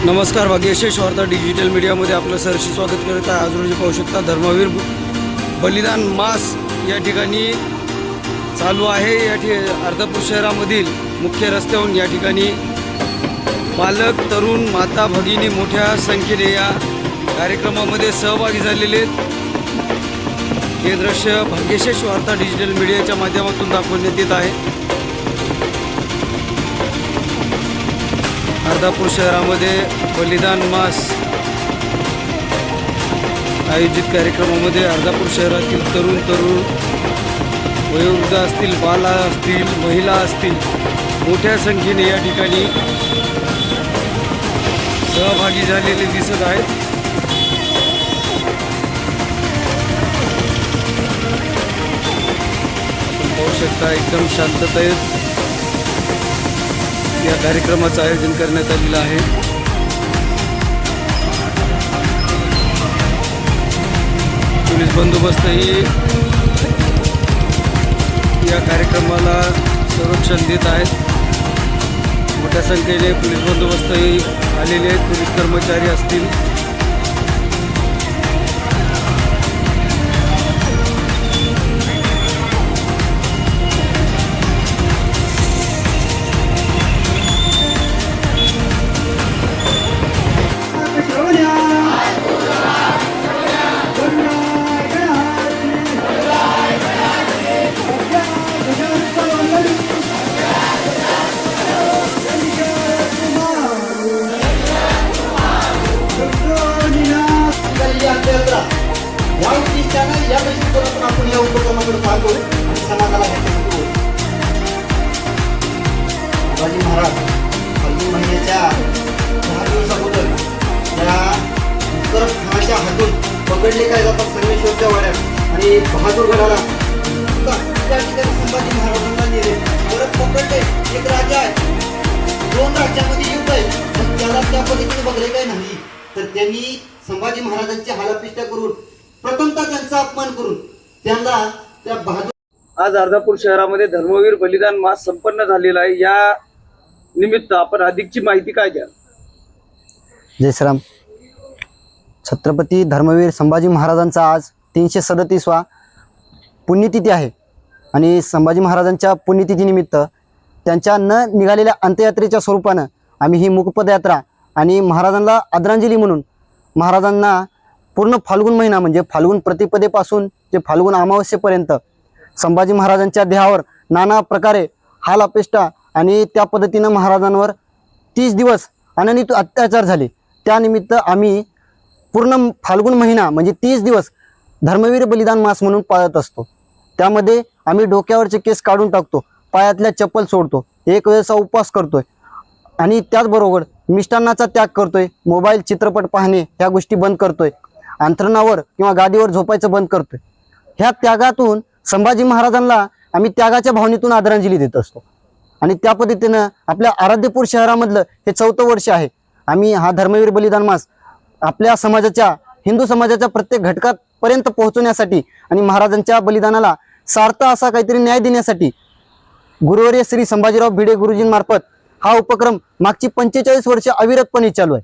नमस्कार, भाग्यशेष वार्ता डिजिटल मीडियामध्ये आपलं सहर्ष स्वागत करत आहे। आज रोजी पाहू शकता धर्मवीर बलिदान मास या ठिकाणी चालू आहे। अर्धापूर शहरामधील मुख्य रस्त्यावरून या ठिकाणी बालक, तरुण, माता, भगिनी मोठ्या संख्येने या कार्यक्रमामध्ये सहभागी झालेले आहेत। हे दृश्य भाग्यशेष वार्ता डिजिटल मीडियाच्या माध्यमातून दाखवण्यात येत आहे। अर्धापूर शहरामध्ये बलिदान मास आयोजित कार्यक्रमामध्ये अर्धापूर शहरातील तरुण वयोवृद्ध असतील, बाला असतील, महिला असतील, मोठ्या संख्येने या ठिकाणी सहभागी झालेले दिसत आहेत। आपण पाहू शकता एकदम शांततेत या कार्यक्रमाचं आयोजन करण्यात आलेलं आहे। पोलीस बंदोबस्तही या कार्यक्रमाला संरक्षण देत आहेत। मोठ्या संख्येने पोलीस बंदोबस्तही आलेले आहेत। पोलीस कर्मचारी असतील, या उद्देशाने या दृष्टिकोनातून आपण या उपक्रमाकडे पाहतो आणि समाजाला ह्याच्यामध्ये शिवाजी महाराज फाल्गुन महिन्याच्या 10 दिवस अगोदर या उत्तर खानाच्या हातून पकडले काय जातात संगमेश्वरच्या वाड्यात आणि बहादूरगडाला त्या ठिकाणी संभाजी महाराजांना नेले, परत पकडले। एक राजा आहे, 2 राज्यामध्ये युद्ध आहे, पण त्याला त्या पद्धतीने बघले काय नाही, तर त्यांनी संभाजी महाराजांची हालापिष्टा करून प्रथमतः त्यांचा अपमान करून त्यांना त्या बहादूर। आज अर्धापूर शहरामध्ये धर्मवीर बलिदान मास संपन्न झालेला आहे। या निमित्त आपण अधिकची माहिती काय द्या? जय श्रीराम। छत्रपती धर्मवीर संभाजी महाराजांचा आज 337वा पुण्यतिथी आहे आणि संभाजी महाराजांच्या पुण्यतिथीनिमित्त त्यांच्या न निघालेल्या अंत्ययात्रेच्या स्वरूपानं आम्ही ही मुकपदयात्रा आणि महाराजांना आदरांजली म्हणून महाराजांना पूर्ण फाल्गुन महिना म्हणजे फाल्गुन प्रतिपदेपासून ते फाल्गुन अमावस्येपर्यंत संभाजी महाराजांच्या देहावर नाना प्रकारे हाल अपेष्टा आणि त्या पद्धतीनं महाराजांवर 30 दिवस अनन्वित अत्याचार झाले। त्यानिमित्त आम्ही पूर्ण फाल्गुन महिना म्हणजे 30 दिवस धर्मवीर बलिदान मास म्हणून पाळत असतो। त्यामध्ये आम्ही डोक्यावरचे केस काढून टाकतो, पायातल्या चप्पल सोडतो, एक वेळेचा उपवास करतोय आणि त्याचबरोबर मिष्टान्नाचा त्याग करतोय, मोबाईल, चित्रपट पाहणे ह्या गोष्टी बंद करतोय, अंथरुणावर किंवा गादीवर झोपायचं बंद करतोय। ह्या त्यागातून संभाजी महाराजांना आम्ही त्यागाच्या भावनेतून आदरांजली देत असतो आणि त्या पद्धतीनं आपल्या अर्धापूर शहरामधलं हे 4थं वर्ष आहे। आम्ही हा धर्मवीर बलिदान मास आपल्या समाजाच्या, हिंदू समाजाच्या प्रत्येक घटकापर्यंत पोहोचवण्यासाठी आणि महाराजांच्या बलिदानाला सार्थ असा काहीतरी न्याय देण्यासाठी गुरुवर्य श्री संभाजीराव भिडे गुरुजींमार्फत हा उपक्रम मागची 45 वर्ष अविरतपणे चालू आहे।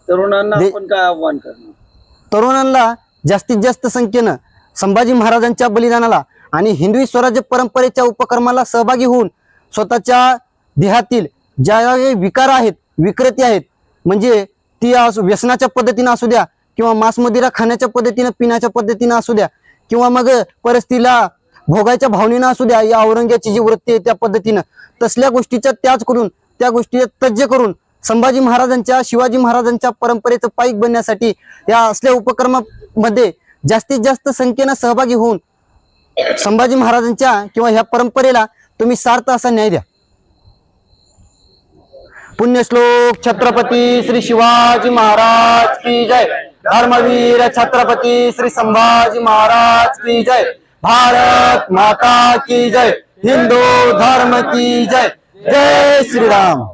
तरुणांना आपण काय आव्हान करणार? तरुणांना जास्तीत जास्त संख्येनं संभाजी महाराजांच्या बलिदानाला आणि हिंदवी स्वराज्य परंपरेच्या उपक्रमाला सहभागी होऊन स्वतःच्या देहातील ज्या विकार आहेत, विकृती आहेत, म्हणजे ती व्यसनाच्या पद्धतीनं असू द्या किंवा मांस मदिरा खाण्याच्या पद्धतीनं, पिण्याच्या पद्धतीनं असू द्या किंवा मग परिस्थितीला भोगायच्या भावनेनं असू द्या, या औरंग्याची जी वृत्ती आहे त्या पद्धतीनं, तसल्या गोष्टीचा त्याग करून, त्या गोष्टीचा तज्ज्य करून संभाजी महाराजांच्या, शिवाजी महाराजांच्या परंपरेचं पाईक बनण्यासाठी या असल्या उपक्रमामध्ये जास्तीत जास्त संख्येनं सहभागी होऊन संभाजी महाराजांच्या किंवा ह्या परंपरेला तुम्ही सार्थ असा न्याय द्या। पुण्यश्लोक छत्रपती श्री शिवाजी महाराज की जय। धर्मवीर छत्रपती श्री संभाजी महाराज की जय। भारत माता की जय। हिंदू धर्म की जय। जय श्री राम।